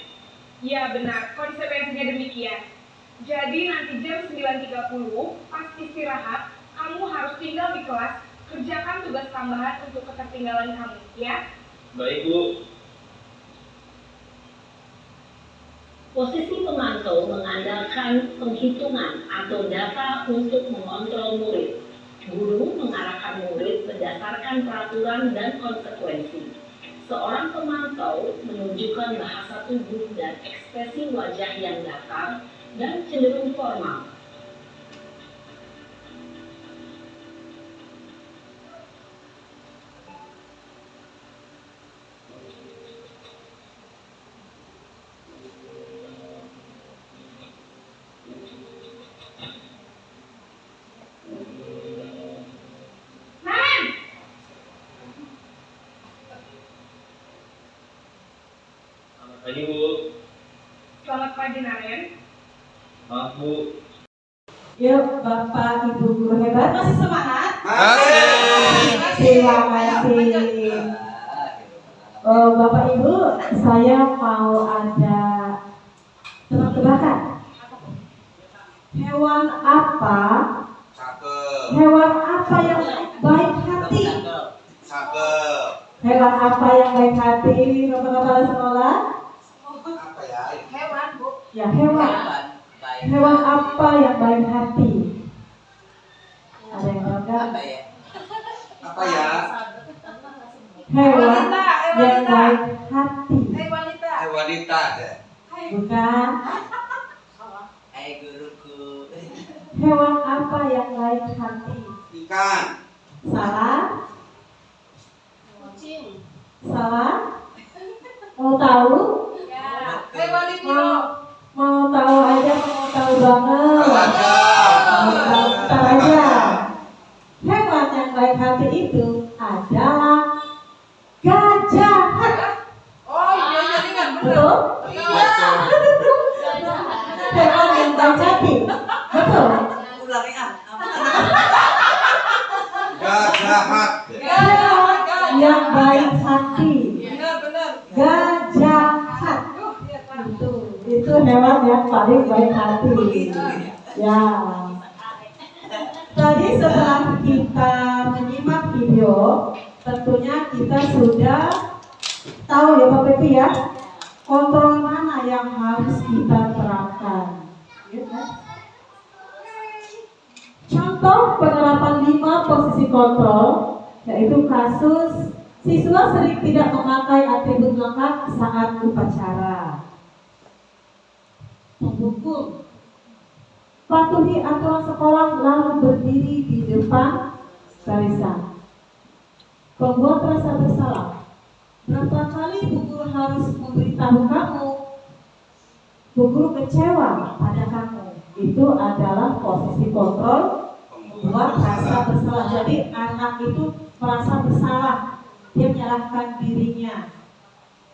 Iya benar, konsekuensinya demikian. Jadi nanti jam 9.30 pas istirahat, kamu harus tinggal di kelas, kerjakan tugas tambahan untuk ketertinggalan kamu, ya? Baik Bu. Posisi pemantau mengandalkan penghitungan atau data untuk mengontrol murid. Guru mengarahkan murid berdasarkan peraturan dan konsekuensi. Seorang pemantau menunjukkan bahasa tubuh dan ekspresi wajah yang datar dan cenderung formal. Pagi Bu. Selamat pagi Naren. Maaf Bu. Yuk, Bapak Ibu guru hebat masih semangat? Masih. Terima kasih. Bapak Ibu, saya mau ada tebak-tebakan. Hewan apa? Hewan apa yang baik hati? Hewan apa yang baik hati, Bapak Kepala Sekolah? Hewan, Bu. Ya, hewan. Hewan apa yang baik hati? Ada yang tahu nggak? Apa ya? Hewan yang baik hati. Wanita. Wanita deh. Bukan. Guruku. Hewan apa yang baik hati? Ikan. Salah? Kucing. Salah? Mau tahu? Ya. Wanita. Mau tahu aja, mau tahu banget. Aja. Tahu aja. Hewan yang baik hati itu adalah gajah. Oh iya jadi kan Betul? Hewan yang baik hati. Betul? Jahat. Hewan yang baik hati. Benar. Gajahat. Itu hewan yang paling baik hati. Ya. Tadi setelah kita menyimak video, tentunya kita sudah tahu ya Bapak Ibu ya, kontrol mana yang harus kita terapkan. Contoh penerapan 5 posisi kontrol, yaitu kasus siswa sering tidak memakai atribut lengkap saat upacara. Penghukum, patuhi aturan sekolah lalu berdiri di depan barisan. Pembuat rasa bersalah, berapa kali Bu Guru harus memberitahu kamu? Bu Guru kecewa pada kamu. Itu adalah posisi kontrol membuat rasa bersalah. Jadi anak itu merasa bersalah, dia menyalahkan dirinya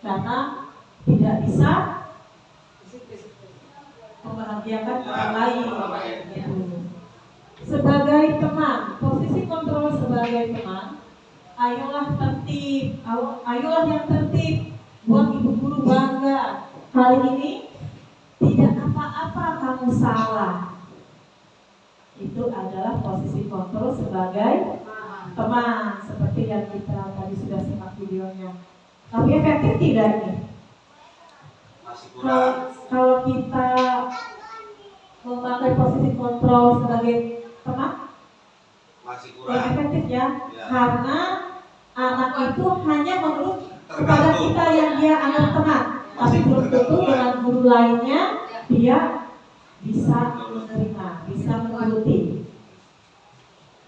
karena tidak bisa membahagiakan orang lain. Sebagai teman, posisi kontrol sebagai teman, ayolah tertib, ayolah yang tertib, buat Ibu Guru bangga. Kali ini tidak apa-apa kamu salah. Itu adalah posisi kontrol sebagai teman, seperti yang kita tadi sudah simak videonya. Tapi efektif tidak ini? Masih kurang. Kalau kita memakai posisi kontrol sebagai teman, Masih yang kurang. efektif ya, Ya. karena anak itu hanya menurut kepada kita yang dia anggap teman, tapi belum tentu dengan guru lainnya dia bisa menerima, bisa mengikuti.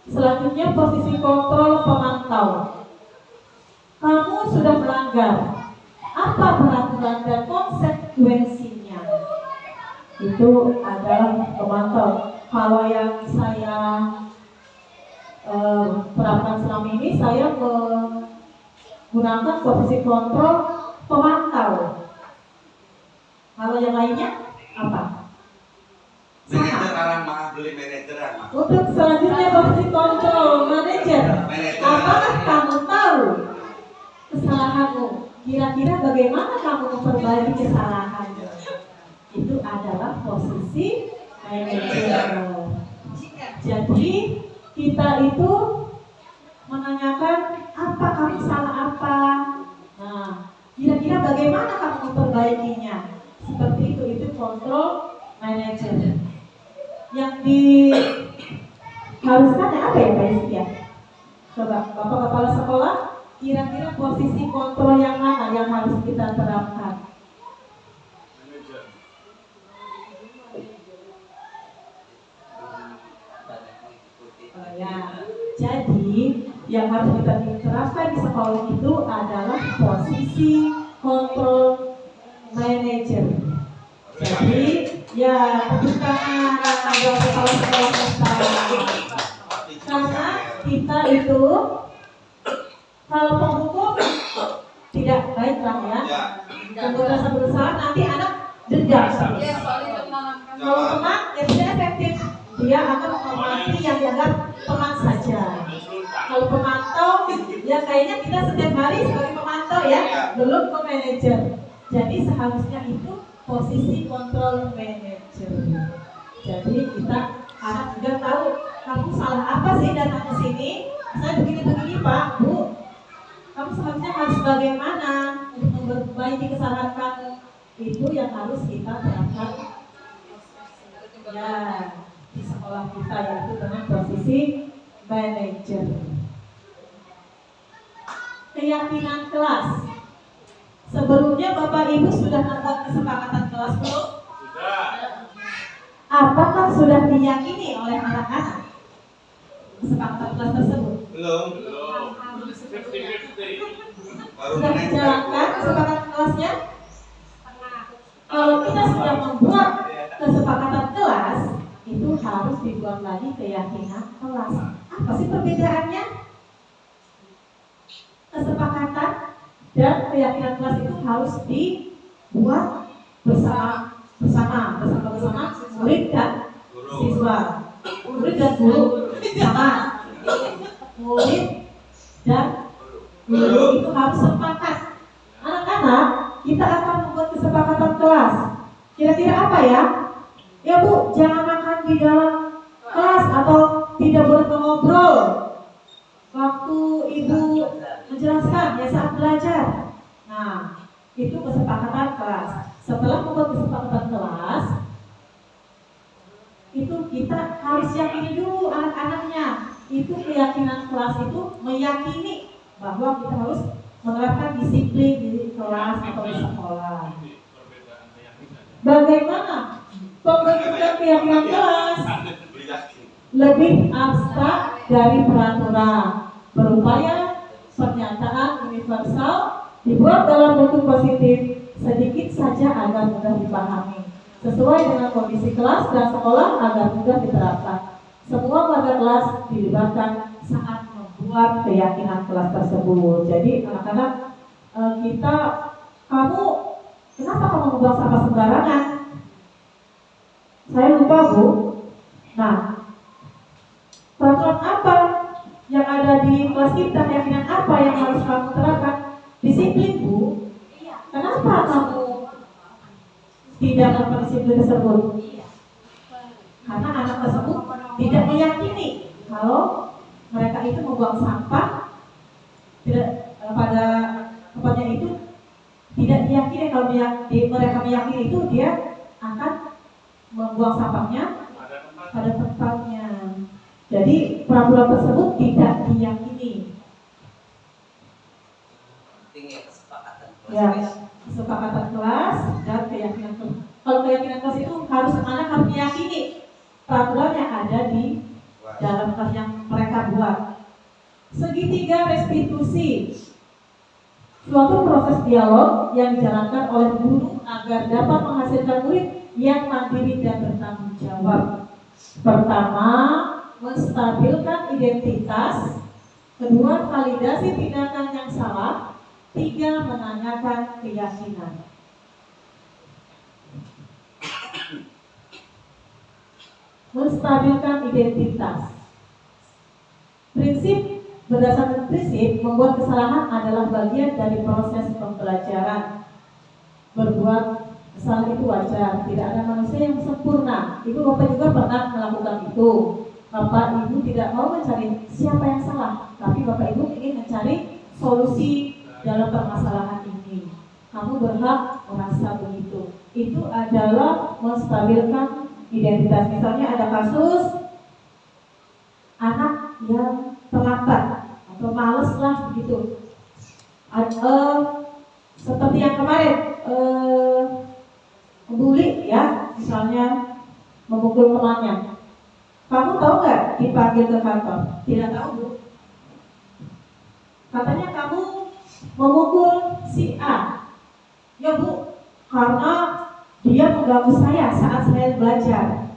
Selanjutnya posisi kontrol pemantau. Kamu sudah melanggar. Apa peraturan dan konsekuensinya? Itu adalah pemantau. Kalau yang saya terapkan selama ini, saya menggunakan posisi kontrol pemantau. Kalau yang lainnya apa? Manajer orang mah beli manajeran mah. Untuk selanjutnya posisi kontrol manajer. Apakah kamu tahu kesalahanmu? Kira-kira bagaimana kamu memperbaiki kesalahanmu? Itu adalah posisi manajer. Jadi kita itu menanyakan apa kamu salah apa. Nah, kira-kira bagaimana kamu memperbaikinya? Seperti itu kontrol manajer. Yang diharuskan apa ya Pak Isi ya? Coba Bapak Kepala Sekolah, kira-kira posisi kontrol yang mana yang harus kita terapkan? Ya, jadi yang harus kita terapkan di sekolah itu adalah posisi kontrol manajer. Jadi ya bukan ada kepala sekolah kita, karena kita itu kalau penghukum tidak baik lah ya, kemudian rasa bersalah nanti anak dendam. Kalau teman, ya tidak efektif. Dia akan menghormati yang dianggap teman saja. Kalau pemantau, ya kayaknya kita setiap hari sebagai pemantau ya, belum ke manajer. Jadi seharusnya itu posisi kontrol manajer. Jadi kita anak juga tahu kamu salah apa sih datang ke sini. Saya begini Pak, Bu. Kamu seharusnya harus bagaimana untuk memperbaiki kesalahan kamu. Itu yang harus kita terapkan ya di sekolah kita, yaitu dengan posisi manajer. Keyakinan kelas. Sebelumnya Bapak Ibu sudah membuat kesepakatan kelas belum? Sudah. Apakah sudah diyakini oleh anak-anak kesepakatan kelas tersebut? Belum. Sudah dijalankan kesepakatan kelasnya? Kalau kita sudah membuat kesepakatan kelas, itu harus dibuat lagi keyakinan kelas. Apa sih perbedaannya? Kesepakatan dan keyakinan kelas itu harus dibuat bersama murid dan siswa, murid dan guru sama, murid dan guru itu harus sepakat. Anak-anak, kita akan membuat kesepakatan kelas. Kira-kira apa ya? Ya Bu, jangan makan di dalam kelas atau tidak boleh mengobrol waktu Ibu menjelaskan ya saat belajar. Nah, itu kesepakatan kelas. Setelah membuat kesepakatan kelas, itu kita harus yakini dulu anak-anaknya. Itu keyakinan kelas itu meyakini bahwa kita harus menerapkan disiplin di kelas atau di sekolah. Bagaimana pembentukan keyakinan kelas? Lebih abstrak dari peraturan, berupaya pernyataan universal dibuat dalam bentuk positif sedikit saja agar mudah dipahami, sesuai dengan kondisi kelas dan sekolah agar mudah diterapkan. Semua warga kelas dilibatkan saat membuat keyakinan kelas tersebut. Jadi anak-anak, kenapa kamu membuang sampah sembarangan? Saya lupa Bu. Nah, peraturan apa yang ada di kelas kita, keyakinan apa yang harus kamu terapkan? Disiplin Bu. Kenapa kamu tidak melakukan disiplin tersebut? Karena anak tersebut tidak meyakini kalau mereka itu membuang sampah, tidak pada tempatnya itu tidak diyakini. Kalau mereka meyakini itu dia akan membuang sampahnya pada tempatnya. Jadi peraturan tersebut tidak diyakini. Ya, kesepakatan kelas dan keyakinan kelas. Kalau keyakinan kelas itu harus anak harus meyakini peraturan yang ada di dalam kelas yang mereka buat. Segitiga restitusi, suatu proses dialog yang dijalankan oleh guru agar dapat menghasilkan murid yang mandiri dan bertanggung jawab. Pertama, menstabilkan identitas. Kedua, validasi tindakan yang salah. Tiga, menanyakan keyakinan. Menstabilkan identitas. Berdasarkan prinsip, membuat kesalahan adalah bagian dari proses pembelajaran. Berbuat kesalahan itu wajar, tidak ada manusia yang sempurna. Ibu Bapak juga pernah melakukan itu. Bapak Ibu tidak mau mencari siapa yang salah, tapi Bapak Ibu ingin mencari solusi dalam permasalahan ini. Kamu berhak merasa begitu. Itu adalah menstabilkan identitas. Misalnya ada kasus anak yang terlambat atau males lah begitu. Seperti yang kemarin membuli ya, misalnya memukul temannya. Kamu tahu nggak dipanggil ke kantor? Tidak tahu Bu. Katanya kamu memukul si A. Ya Bu, karena dia mengganggu saya saat saya belajar.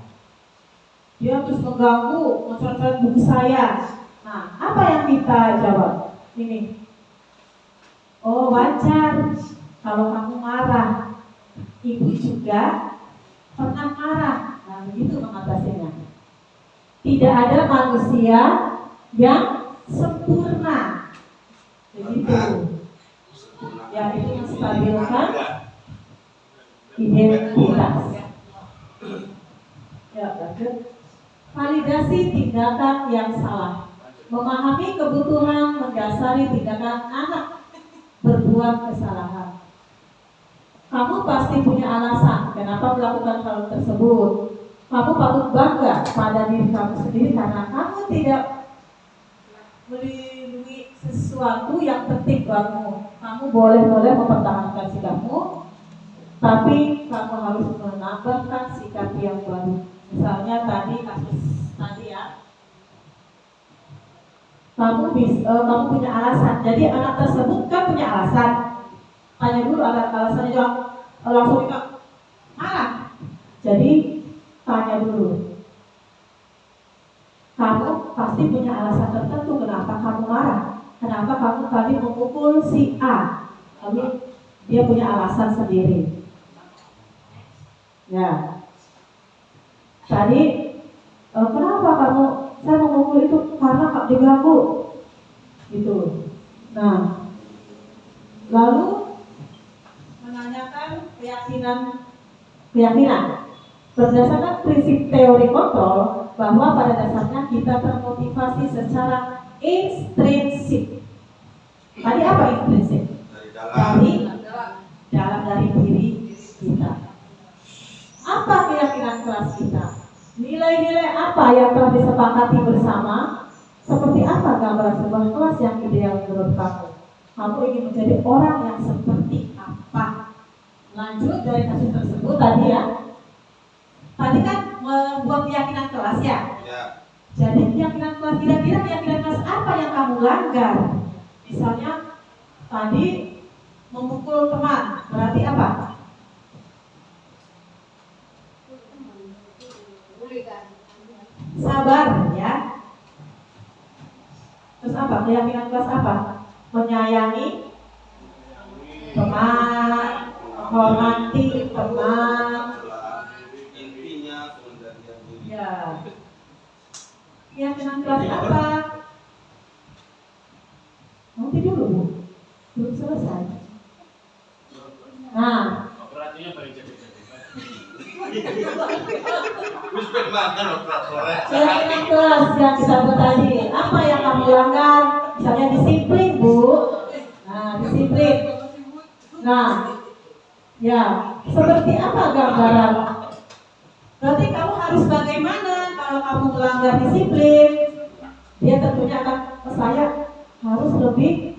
Dia terus mengganggu, mencoret-coret buku saya. Nah, apa yang kita jawab? Ini. Oh, wajar kalau kamu marah. ibu juga pernah marah. Nah, begitu mengatasinya. Tidak ada manusia yang sempurna. Begitu. Ya, itu menstabilkan identitas. Ya, lanjut. Validasi tindakan yang salah. Memahami kebutuhan mendasari tindakan anak berbuat kesalahan. Kamu pasti punya alasan kenapa melakukan hal tersebut. Kamu patut bangga pada diri kamu sendiri karena kamu tidak melindungi sesuatu yang penting buatmu. Kamu boleh mempertahankan sikapmu, tapi kamu harus menambahkan sikap yang baru. Misalnya tadi kasus tadi ya, kamu punya alasan. Jadi anak tersebut kan punya alasan. Tanya dulu alasannya, jawab langsung kita marah. Jadi tanya dulu. Kamu pasti punya alasan tertentu kenapa kamu marah. Kenapa kamu tadi memukul si A? Lalu dia punya alasan sendiri. Ya. Tadi kenapa saya memukul itu karena Kak diganggu gitu. Nah, lalu menanyakan keyakinan. Berdasarkan prinsip teori kontrol bahwa pada dasarnya kita termotivasi secara intrinsik. Tadi apa intrinsik? Dari dalam dari diri kita. Apa keyakinan kelas kita? Nilai-nilai apa yang telah disepakati bersama? Seperti apa gambaran sebuah kelas yang ideal menurut kamu? Kamu ingin menjadi orang yang seperti apa? Lanjut dari kasus tersebut tadi ya. Tadi kan membuat keyakinan kelas ya. Jadi keyakinan kelas, kira-kira keyakinan kelas apa yang kamu langgar? Misalnya tadi memukul teman, berarti apa? Sabar ya. Terus apa? Keyakinan kelas apa? Menyayangi teman, menghormati teman. Ya. Keyakinan kelas apa? Nanti dulu Bu. Belum selesai. Nah, keyakinan kelas yang kita buat tadi, apa yang kamu langgar? Misalnya disiplin Bu. Nah, disiplin. Nah, ya, seperti apa gambaran? Berarti kamu harus bagaimana kalau kamu melanggar disiplin? Dia tentunya akan, saya harus lebih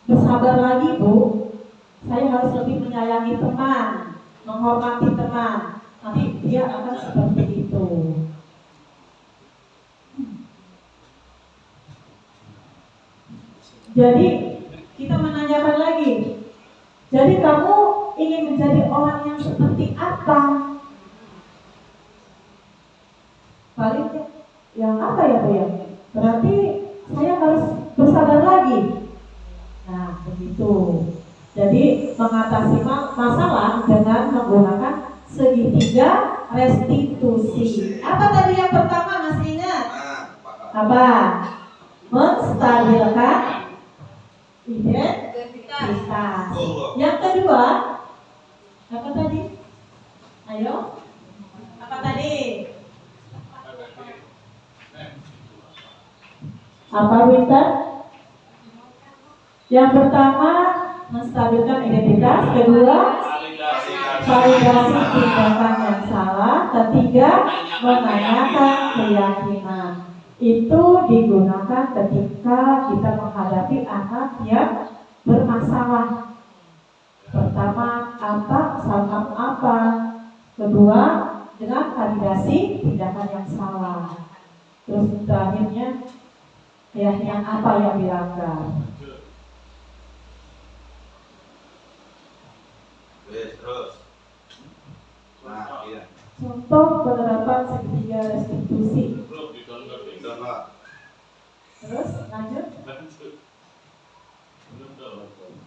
bersabar lagi Bu. Saya harus lebih menyayangi teman, menghormati teman. Nanti dia akan seperti itu. Jadi kita menanyakan lagi. Jadi kamu ingin menjadi orang yang seperti apa? Paling yang apa ya Bu ya? Berarti saya harus bersabar lagi. Nah begitu. Jadi mengatasi masalah dengan menggunakan segitiga restitusi. Apa tadi yang pertama masih ingat? Apa? Menstabilkan identitas. Yang kedua, apa tadi? Ayo, apa tadi? Apa Winter? Yang pertama menstabilkan identitas, kedua validasi tindakan yang salah, ketiga menanyakan keyakinan. Itu digunakan ketika kita menghadapi anak yang bermasalah. Pertama, apa, salah apa. Kedua, dengan validasi tindakan yang salah. Terus terakhirnya, yang apa yang dilanggar. Terus. Nah, iya. Contoh penerapan segitiga restitusi. Terus lanjut.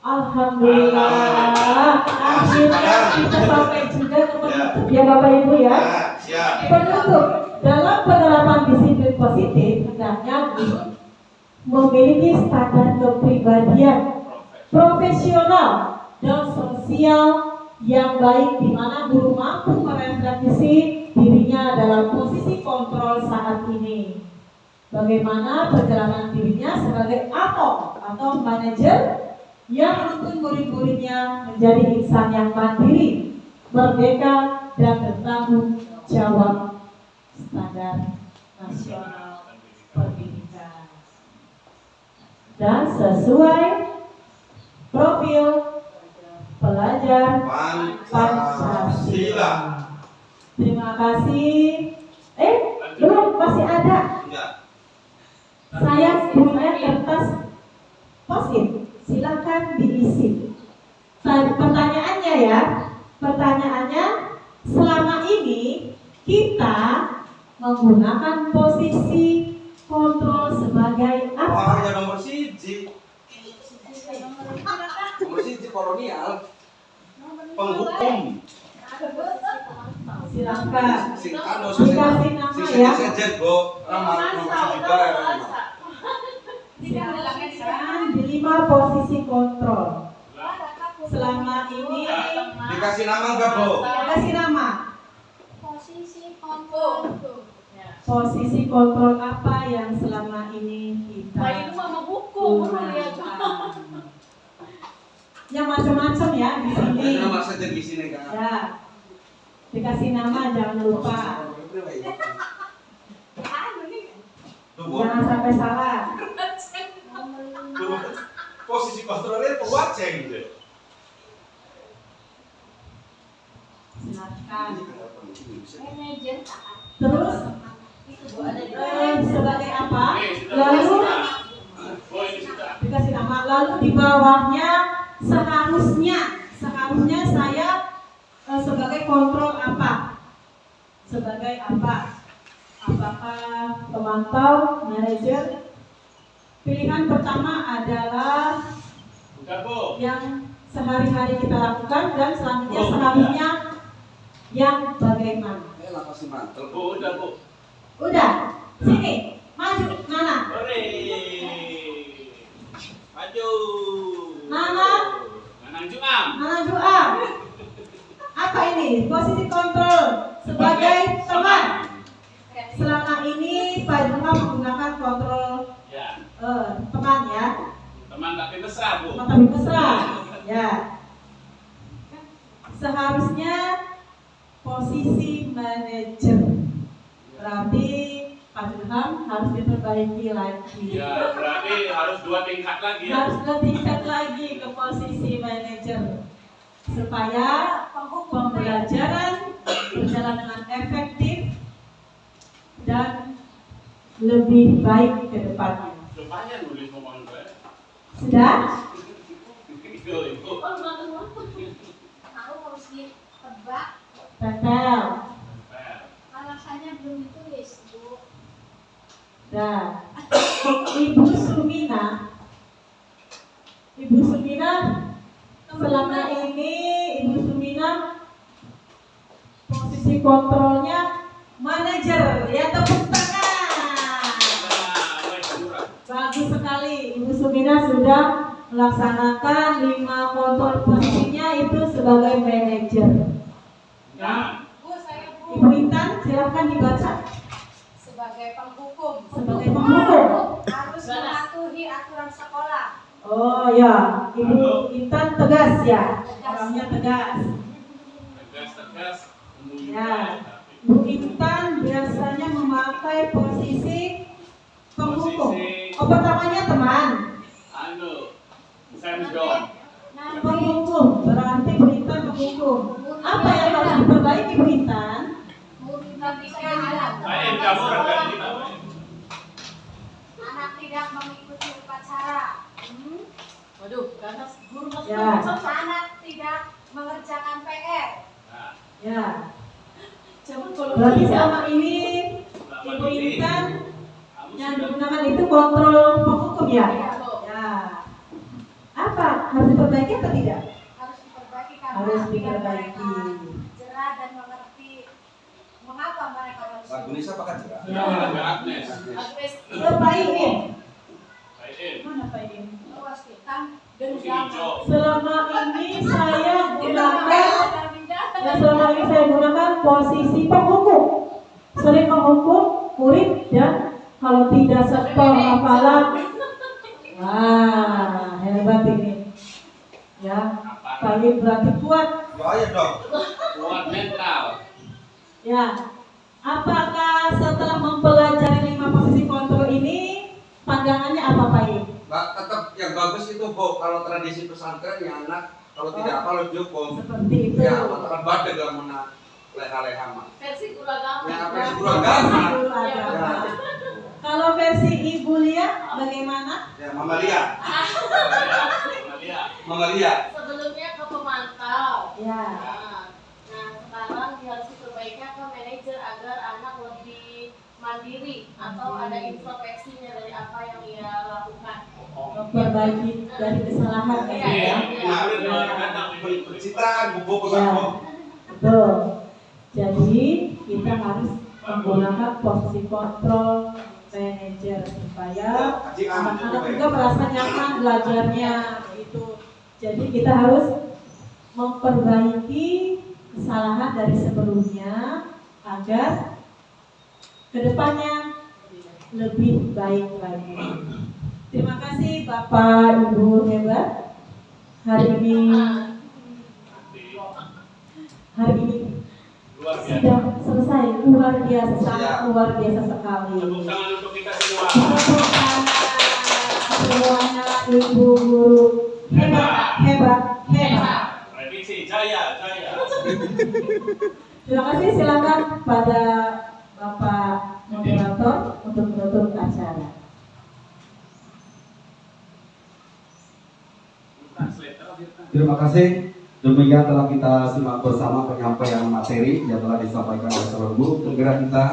Alhamdulillah. Akhirnya kita sampai juga ke penutup ya Bapak Ibu ya. Siap. Penutup dalam penerapan disiplin positif hendaknya memiliki standar kepribadian profesional dan sosial yang baik, di mana guru mampu merefleksi dirinya dalam posisi kontrol saat ini. Bagaimana perjalanan dirinya sebagai AMO atau manajer yang menuntun murid-muridnya menjadi insan yang mandiri, merdeka, dan bertanggung jawab. Standar nasional pendidikan dan sesuai profil pelajar Pancasila. Terima kasih. Belum, masih ada. Saya punya kertas post-it. Silakan diisi. Pertanyaannya ya, selama ini kita menggunakan posisi kontrol sebagai apa? Orangnya nomor siji kolonial, penghukum. Silakan. Dikasih nama ya. Sejen go, nomor siji bae. Silakan di 5 posisi kontrol. Selama ini dikasih nama enggak, Bu? Dikasih nama. Posisi kontrol apa yang selama ini kita gunakan? Yang macam-macam ya di sini. Nama saja di sini kan. Ya. Dikasih nama, jangan lupa. Jangan sampai salah. Posisi kontrolnya pewaceng gitu. Silakan. Terus sebagai apa? Lalu dikasih nama. Lalu di bawahnya seharusnya saya sebagai kontrol apa? Sebagai apa? Apakah pemantau, manajer? Pilihan pertama adalah yang sehari-hari kita lakukan, dan selanjutnya seharusnya yang bagaimana? Udah. Sini, maju. Nana. Maju. Nana Juam. Apa ini? Posisi kontrol sebagai teman. Selama ini Pak Juam menggunakan kontrol teman ya. Teman tapi mesra, Bu. Teman tapi mesra. Ya. Seharusnya posisi manajer. Berarti Pak Ilham harus diperbaiki lagi. Ya, berarti harus 2 tingkat lagi ya. Harus 2 tingkat lagi ke posisi manajer supaya pembelajaran berjalan dengan efektif dan lebih baik ke depannya. Lumayan nulis ngomong gue. Sudah? Tahu harus ditebak. Tempel. Alasannya belum ditulis, Bu. Nah, Ibu Sumina selama ini posisi kontrolnya manajer ya, tepuk tangan. Bagus sekali, Ibu Sumina sudah melaksanakan 5 kontrol posisinya itu sebagai manajer. Ya. Bu, saya Bu. Ibu Intan silahkan dibaca. Sebagai penghukum. Sebagai penghukum. Harus mematuhi aturan sekolah. Oh ya, Ibu Intan tegas ya, orangnya tegas. Tegas. Ya, Bu Intan biasanya memakai posisi penghukum. Oh, pertamanya teman. Penghukum, berarti Bu Intan penghukum. Apa yang harus diperbaiki Bu Intan? Anak tidak mengikuti upacara. Waduh, karena guru Ya. Anak tidak mengerjakan PR. Ya. Berarti selama ini Ibu Intan yang digunakan itu kontrol penghukum ya? Ya. Apa? harus diperbaiki atau tidak? Harus diperbaiki karena Harus biar diperbaiki. mereka jerah dan mengerti mengapa mereka harus. Lagu Nisa pakai jerah. Ya. Agnes. Pak Iin. Mana Pak Iin? Awas kan genggam. Selama ini saya gunakan posisi penghukum. Sering menghukum murid dan kalau tidak setor hafalan, wah hebat ini. Ya, Pak Iin berarti kuat. Ayo dong. Kuat mental. Ya, apakah setelah mempelajari 5 posisi kontrol ini pandangannya apa Pak Iin? Mbak, tetap yang bagus itu Bu, kalau tradisi pesantren yang anak kalau tidak apa lo cukup. Seperti itu. Ya, antara badak gak mana leha-leha mah. Versi guru agama. Ya, versi guru agama. Guru agama. Kalau versi Ibu Lia bagaimana? Ya, Mama Lia. Mama Lia. Sebelumnya ke pemantau. Ya. Nah, sekarang harus diperbaikinya ke manajer agar anak lebih mandiri atau ada introspeksinya dari apa yang ia lakukan. Memperbaiki dari kesalahan ya. Pencitraan buku Ya, Bu. betul. Jadi kita harus menggunakan posisi kontrol manajer supaya anak-anak juga merasa nyaman belajarnya gitu. Jadi kita harus memperbaiki kesalahan dari sebelumnya agar kedepannya lebih baik lagi. Terima kasih Bapak Ibu hebat. Hari ini sudah selesai, luar biasa, sangat luar biasa sekali. Tepuk tangan untuk kita semua. Tepuk tangan semuanya ibu guru hebat. Revisi jaya. Terima kasih, silakan pada Bapak moderator untuk menutup acara. Terima kasih. Demikian telah kita simak bersama penyampaian materi yang telah disampaikan oleh seluruh guru penggerak kita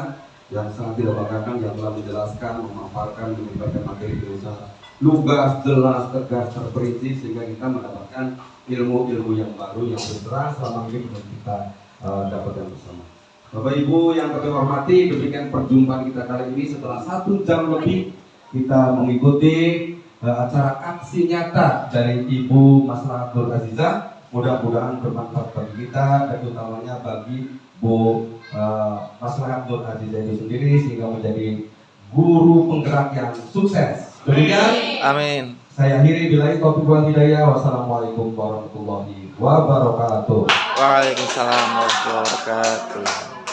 yang sangat tidak banggakan, yang telah menjelaskan, memaparkan, menyampaikan materi dengan lugas, jelas, tegas, terperinci sehingga kita mendapatkan ilmu-ilmu yang baru yang berterang selama ini belum kita dapatkan bersama. Bapak Ibu yang kami hormati, demikian perjumpaan kita kali ini setelah 1 jam lebih kita mengikuti acara aksi nyata dari Ibu Maslahatul Azizah. Mudah-mudahan bermanfaat bagi kita dan utamanya bagi Bu Maslahatul Azizah itu sendiri sehingga menjadi guru penggerak yang sukses. Demikian. Amin. Saya akhiri billahi taufiq wal hidayah. Wassalamualaikum warahmatullahi wabarakatuh. Waalaikumsalam warahmatullahi wabarakatuh.